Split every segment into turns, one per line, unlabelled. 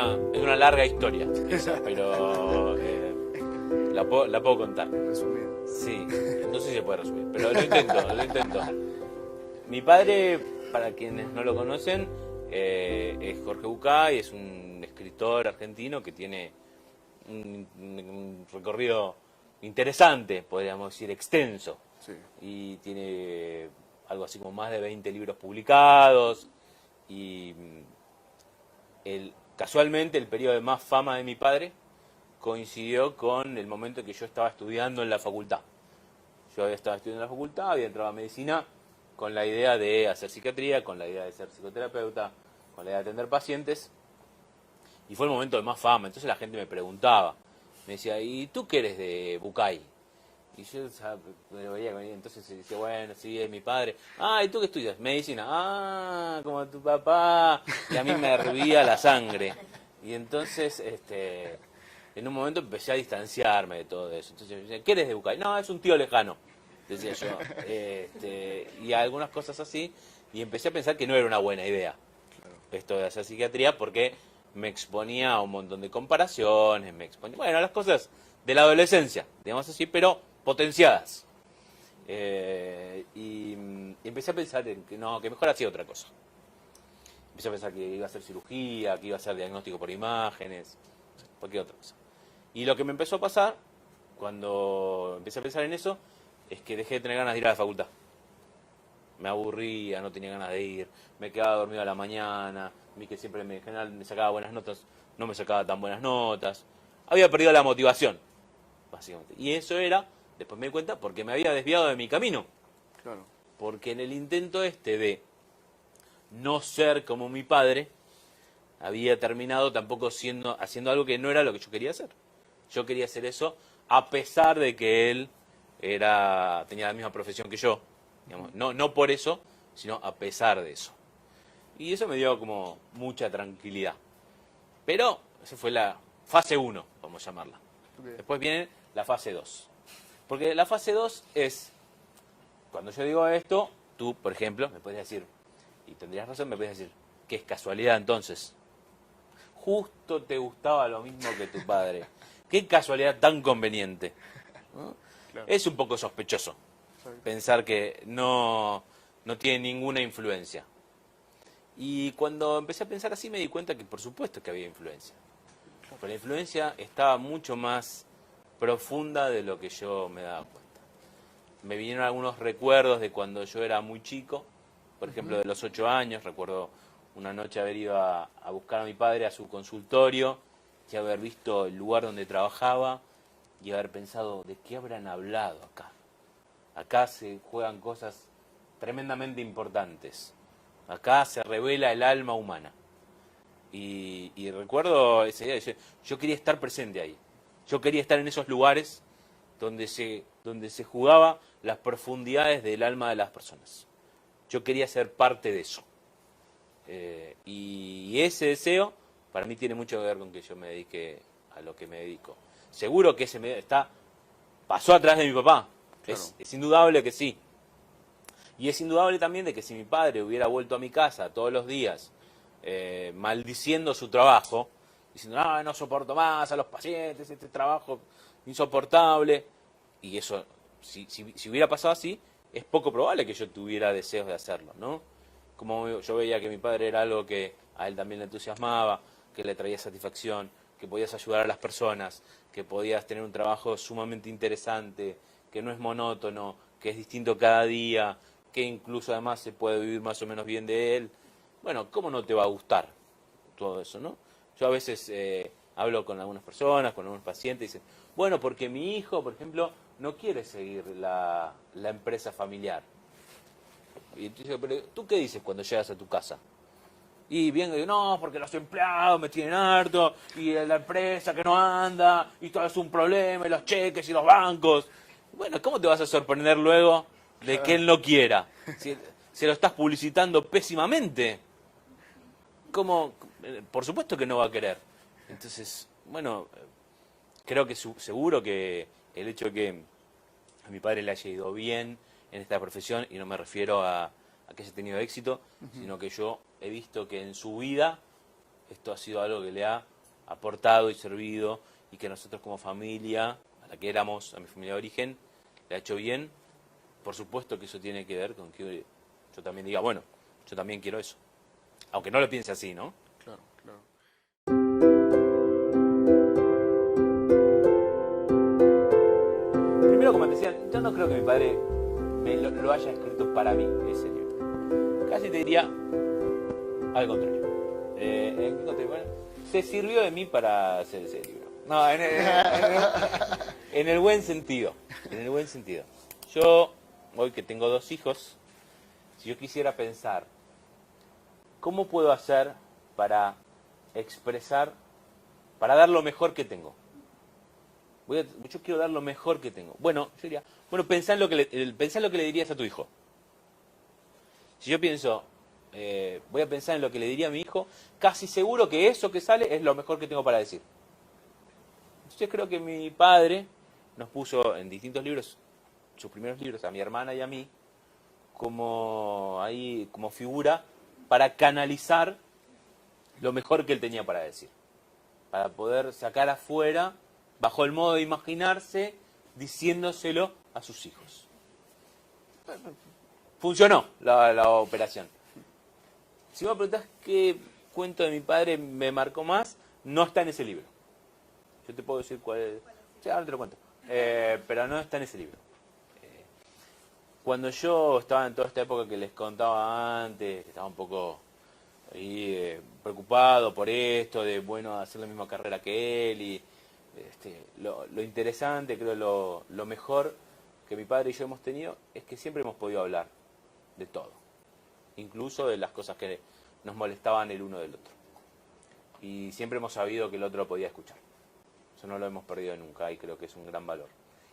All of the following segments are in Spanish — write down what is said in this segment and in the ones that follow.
una larga historia, esa, pero la puedo contar.
Resumir.
Sí, no sé si se puede resumir, pero lo intento. Mi padre, para quienes no lo conocen, es Jorge Bucay, es un escritor argentino que tiene un recorrido interesante, podríamos decir, extenso.
Sí.
Y tiene algo así como más de 20 libros publicados. Y casualmente el periodo de más fama de mi padre coincidió con el momento en que yo estaba estudiando en la facultad. Yo había estado estudiando en la facultad, había entrado a medicina con la idea de hacer psiquiatría, con la idea de ser psicoterapeuta, con la idea de atender pacientes. Y fue el momento de más fama. Entonces la gente me preguntaba, me decía, ¿y tú qué eres de Bucay? Y yo me lo veía venir, entonces se decía, bueno, sí, es mi padre. Ah, ¿y tú qué estudias? Medicina. Ah, como tu papá. Y a mí me hervía la sangre. Y entonces, en un momento empecé a distanciarme de todo eso. Entonces me decía, ¿qué eres de Bucay? No, es un tío lejano, decía yo. Y algunas cosas así. Y empecé a pensar que no era una buena idea esto de hacer psiquiatría, porque me exponía a un montón de comparaciones, me exponía, bueno, a las cosas de la adolescencia, digamos así, pero potenciadas. Y empecé a pensar en que no, que mejor hacía otra cosa. Empecé a pensar que iba a hacer cirugía, que iba a hacer diagnóstico por imágenes, cualquier otra cosa. Y lo que me empezó a pasar, cuando empecé a pensar en eso, es que dejé de tener ganas de ir a la facultad. Me aburría, no tenía ganas de ir, me quedaba dormido a la mañana, vi que siempre en general me sacaba buenas notas, no me sacaba tan buenas notas. Había perdido la motivación, básicamente. Y eso era, después me di cuenta, porque me había desviado de mi camino.
Claro.
Porque en el intento de no ser como mi padre, había terminado tampoco haciendo algo que no era lo que yo quería hacer. Yo quería hacer eso a pesar de que él tenía la misma profesión que yo. Digamos, no por eso, sino a pesar de eso. Y eso me dio como mucha tranquilidad. Pero esa fue la fase 1, vamos a llamarla.
Okay.
Después viene la fase 2. Porque la fase 2 es, cuando yo digo esto, tú, por ejemplo, me puedes decir, y tendrías razón, me puedes decir, que es casualidad entonces. Justo te gustaba lo mismo que tu padre. Qué casualidad tan conveniente, ¿no?
Claro.
Es un poco sospechoso pensar que no tiene ninguna influencia. Y cuando empecé a pensar así me di cuenta que por supuesto que había influencia. Pero la influencia estaba mucho más profunda de lo que yo me daba cuenta. Me vinieron algunos recuerdos de cuando yo era muy chico, por ejemplo de los 8 años, recuerdo una noche haber ido a buscar a mi padre a su consultorio y haber visto el lugar donde trabajaba y haber pensado, ¿de qué habrán hablado acá? Acá se juegan cosas tremendamente importantes. Acá se revela el alma humana. Y recuerdo ese día, yo quería estar presente ahí. Yo quería estar en esos lugares donde se jugaba las profundidades del alma de las personas. Yo quería ser parte de eso. Y ese deseo para mí tiene mucho que ver con que yo me dedique a lo que me dedico. Seguro que pasó atrás de mi papá.
Claro.
Es indudable que sí. Y es indudable también de que si mi padre hubiera vuelto a mi casa todos los días maldiciendo su trabajo, diciendo, no soporto más a los pacientes, este trabajo insoportable, y eso, si hubiera pasado así, es poco probable que yo tuviera deseos de hacerlo, ¿no? Como yo veía que mi padre era algo que a él también le entusiasmaba, que le traía satisfacción, que podías ayudar a las personas, que podías tener un trabajo sumamente interesante, que no es monótono, que es distinto cada día, que incluso además se puede vivir más o menos bien de él. Bueno, ¿cómo no te va a gustar todo eso, no? Yo a veces hablo con algunas personas, con algunos pacientes, y dicen, bueno, porque mi hijo, por ejemplo, no quiere seguir la empresa familiar. Y tú dices, pero ¿tú qué dices cuando llegas a tu casa? Y bien, no, porque los empleados me tienen harto, y la empresa que no anda, y todo es un problema, y los cheques y los bancos. Bueno, ¿cómo te vas a sorprender luego de que él no quiera? Si se lo estás publicitando pésimamente. ¿Cómo? Por supuesto que no va a querer. Entonces, bueno, creo que seguro que el hecho de que a mi padre le haya ido bien en esta profesión, y no me refiero a que haya tenido éxito, sino que yo he visto que en su vida esto ha sido algo que le ha aportado y servido y que nosotros como familia, a la que éramos, a mi familia de origen, le ha hecho bien. Por supuesto que eso tiene que ver con que yo también diga, bueno, yo también quiero eso. Aunque no lo piense así, ¿no?
Claro, claro.
Primero, como te decía, yo no creo que mi padre lo haya escrito para mí, ese libro. Casi te diría al contrario. Bueno, se sirvió de mí para hacer ese libro. No, en el buen sentido. En el buen sentido. Yo, hoy que tengo 2 hijos, si yo quisiera pensar, ¿cómo puedo hacer para expresar, para dar lo mejor que tengo? Yo quiero dar lo mejor que tengo. Bueno, yo diría, bueno, pensá en lo que le dirías a tu hijo. Si yo pienso, voy a pensar en lo que le diría a mi hijo, casi seguro que eso que sale es lo mejor que tengo para decir. Yo creo que mi padre nos puso en distintos libros, sus primeros libros, a mi hermana y a mí, como figura para canalizar lo mejor que él tenía para decir. Para poder sacar afuera, bajo el modo de imaginarse, diciéndoselo a sus hijos. Funcionó la operación. Si me preguntás qué cuento de mi padre me marcó más, no está en ese libro. Yo te puedo decir cuál es. Sí, ahora te lo cuento. Pero no está en ese libro. Cuando yo estaba en toda esta época que les contaba antes, estaba un poco ahí, preocupado por esto, de bueno, hacer la misma carrera que él, y lo interesante, creo lo mejor que mi padre y yo hemos tenido es que siempre hemos podido hablar de todo, incluso de las cosas que nos molestaban el uno del otro. Y siempre hemos sabido que el otro podía escuchar. Eso no lo hemos perdido nunca y creo que es un gran valor.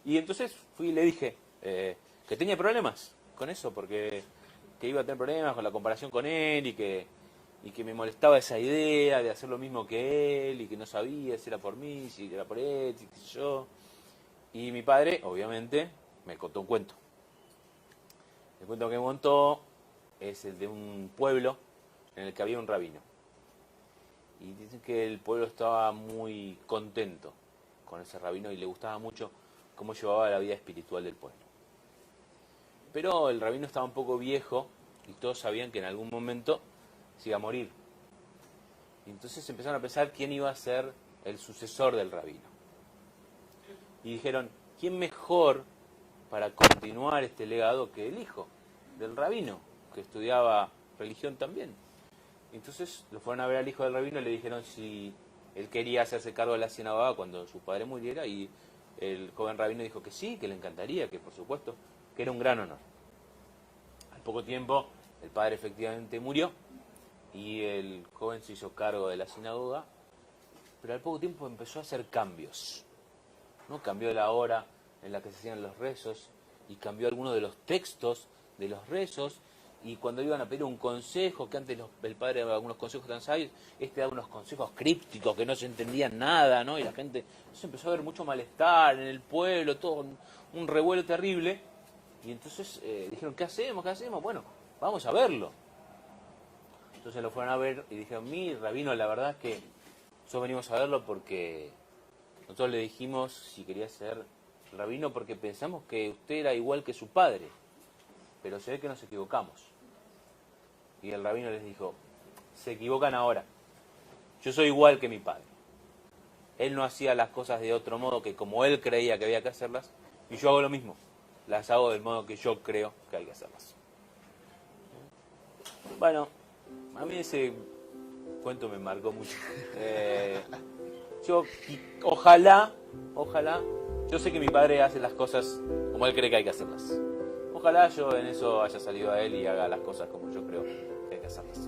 Y entonces fui y le dije que tenía problemas con eso, porque que iba a tener problemas con la comparación con él y que me molestaba esa idea de hacer lo mismo que él y que no sabía si era por mí, si era por él, si qué sé yo. Y mi padre, obviamente, me contó un cuento. El cuento que me contó es el de un pueblo en el que había un rabino. Y dicen que el pueblo estaba muy contento con ese rabino y le gustaba mucho cómo llevaba la vida espiritual del pueblo. Pero el rabino estaba un poco viejo y todos sabían que en algún momento se iba a morir. Y entonces empezaron a pensar quién iba a ser el sucesor del rabino. Y dijeron, ¿quién mejor para continuar este legado que el hijo del rabino, que estudiaba religión también? Entonces lo fueron a ver al hijo del rabino y le dijeron si él quería hacerse cargo de la sinagoga cuando su padre muriera, y el joven rabino dijo que sí, que le encantaría, que por supuesto, que era un gran honor. Al poco tiempo el padre efectivamente murió y el joven se hizo cargo de la sinagoga, pero al poco tiempo empezó a hacer cambios, ¿no? Cambió la hora en la que se hacían los rezos y cambió algunos de los textos de los rezos. Y cuando iban a pedir un consejo, que antes el padre daba algunos consejos tan sabios, daba unos consejos crípticos que no se entendían nada, ¿no? Y la gente, entonces empezó a haber mucho malestar en el pueblo, todo un revuelo terrible. Y entonces dijeron, ¿qué hacemos? ¿Qué hacemos? Bueno, vamos a verlo. Entonces lo fueron a ver y dijeron, mi rabino, la verdad es que nosotros venimos a verlo porque nosotros le dijimos si quería ser rabino porque pensamos que usted era igual que su padre, pero se ve que nos equivocamos. Y el rabino les dijo, se equivocan ahora. Yo soy igual que mi padre. Él no hacía las cosas de otro modo que como él creía que había que hacerlas, y yo hago lo mismo. Las hago del modo que yo creo que hay que hacerlas. Bueno, a mí ese cuento me marcó mucho. Ojalá, yo sé que mi padre hace las cosas como él cree que hay que hacerlas. Ojalá yo en eso haya salido a él y haga las cosas como yo creo que hay que hacerlas.